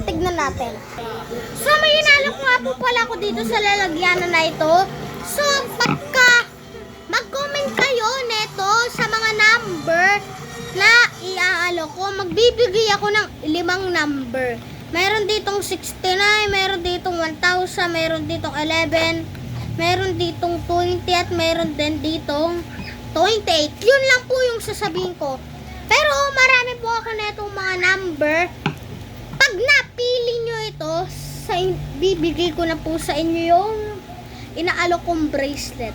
tignan natin. So, may inalo ko nga po pala ako dito sa lalagyanan na ito. So, pagka mag-comment kayo neto sa mga number na iaalo ko, magbibigay ako ng 5 number. Meron ditong 69, meron ditong 1,000, meron ditong 11, meron ditong 20, at meron din ditong 28. Yun lang po yung sasabihin ko. Pero marami po ako na itong mga number. Pag napili nyo ito, bibigay ko na po sa inyo yung inaalo kong bracelet.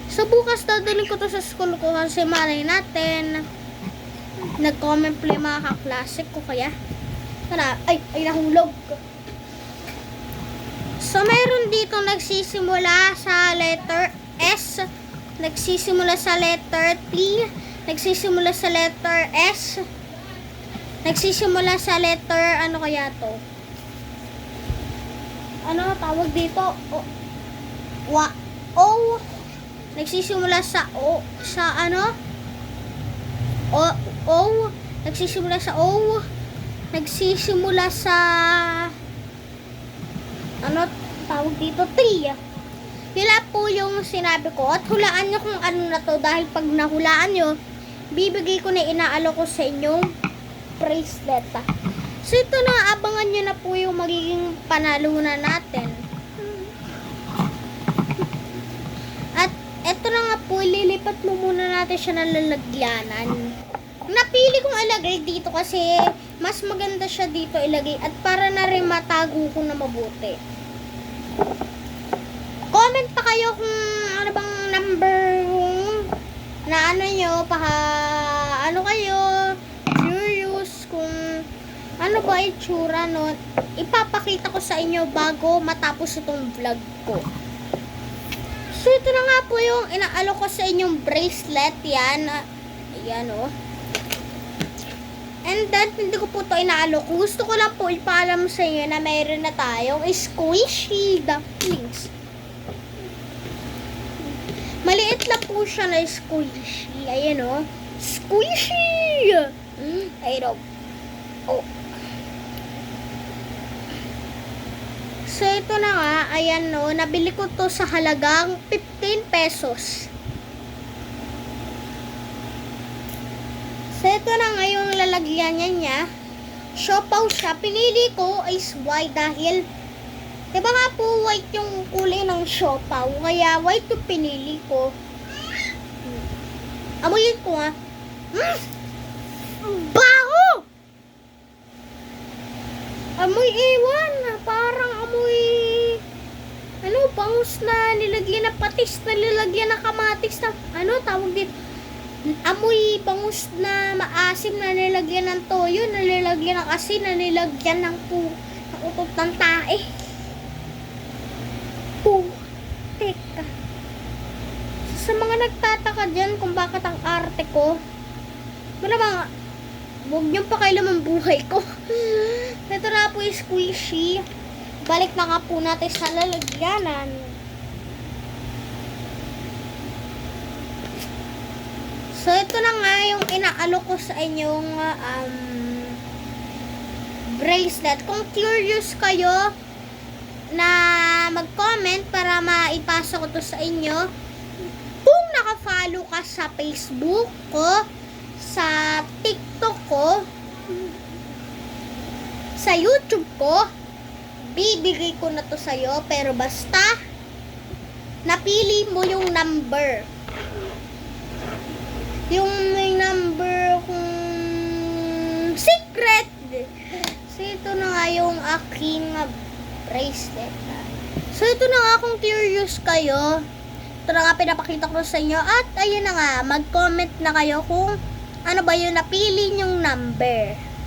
So bukas dadalhin ko to sa school ko kasi malay natin nag-comment po yung mga kaklasik ko kaya. Tara, ay nahulog. So mayroon dito nagsisimula sa letter S, nagsisimula sa letter T, nagsisimula sa letter S, nagsisimula sa letter, ano kaya to? Ano tawag dito? O, nagsisimula sa O, sa ano? O, nagsisimula sa O, nagsisimula sa, ano tawag dito? 3. Hila po yung sinabi ko at hulaan nyo kung ano na to dahil pag nahulaan nyo, bibigay ko na inaalo ko sa inyong bracelet. So ito na, abangan nyo na po yung magiging panalunan natin. At ito na nga po, ililipat mo muna natin siya ng lalagyanan. Napili kong ilagay dito kasi mas maganda siya dito ilagay at para na rin matago ko na mabuti. Comment pa kayo kung ano bang number na ano nyo, ano kayo, curious kung ano ba itsura no. Ipapakita ko sa inyo bago matapos itong vlog ko. So ito na nga po yung inaalo ko sa inyong bracelet, yan. Ayan o. And then, hindi ko po ito inaalo. Kung gusto ko lang po ipaalam sa inyo na mayroon na tayong squishy dumplings. Maliit lang po siya na squishy. Ayan o. Squishy! Ayan o. Oh. So, ito na nga. Ayan o. Nabili ko to sa halagang 15 pesos. So, ito na nga yung lalagyan niya. Siopaw siya. Pinili ko is white dahil diba nga po white yung kulay ng siopaw. Kaya white yung pinili ko. Amoyin ko nga. Baho! Amoy ewan. Parang amoy bangus na nilagyan na patis, na nilagyan na kamatis na tawag dito. Amoy bangus na maasim na nilagyan ng toyo, na nilagyan ng asin, na nilagyan ng utot ng tae. Teka. Sa mga nagtataka dyan kung bakit ang arte ko, malamang huwag niyong pakailaman buhay ko. Ito na po yung squishy. Balik na nga po natin sa lalagyanan. So, ito na nga yung inaalo ko sa inyong bracelet. Kung curious kayo na mag-comment para maipasa ko to sa inyo, kung naka-follow ka sa Facebook ko, sa TikTok ko, sa YouTube ko, bibigay ko na to sa'yo. Pero basta, napili mo yung number. Yung may number kung secret. So, ito na nga yung aking bracelet. So, ito na nga kung curious kayo. Ito na nga pinapakita ko sa inyo. At, ayun na nga, mag-comment na kayo kung ano ba yung napili nyong number.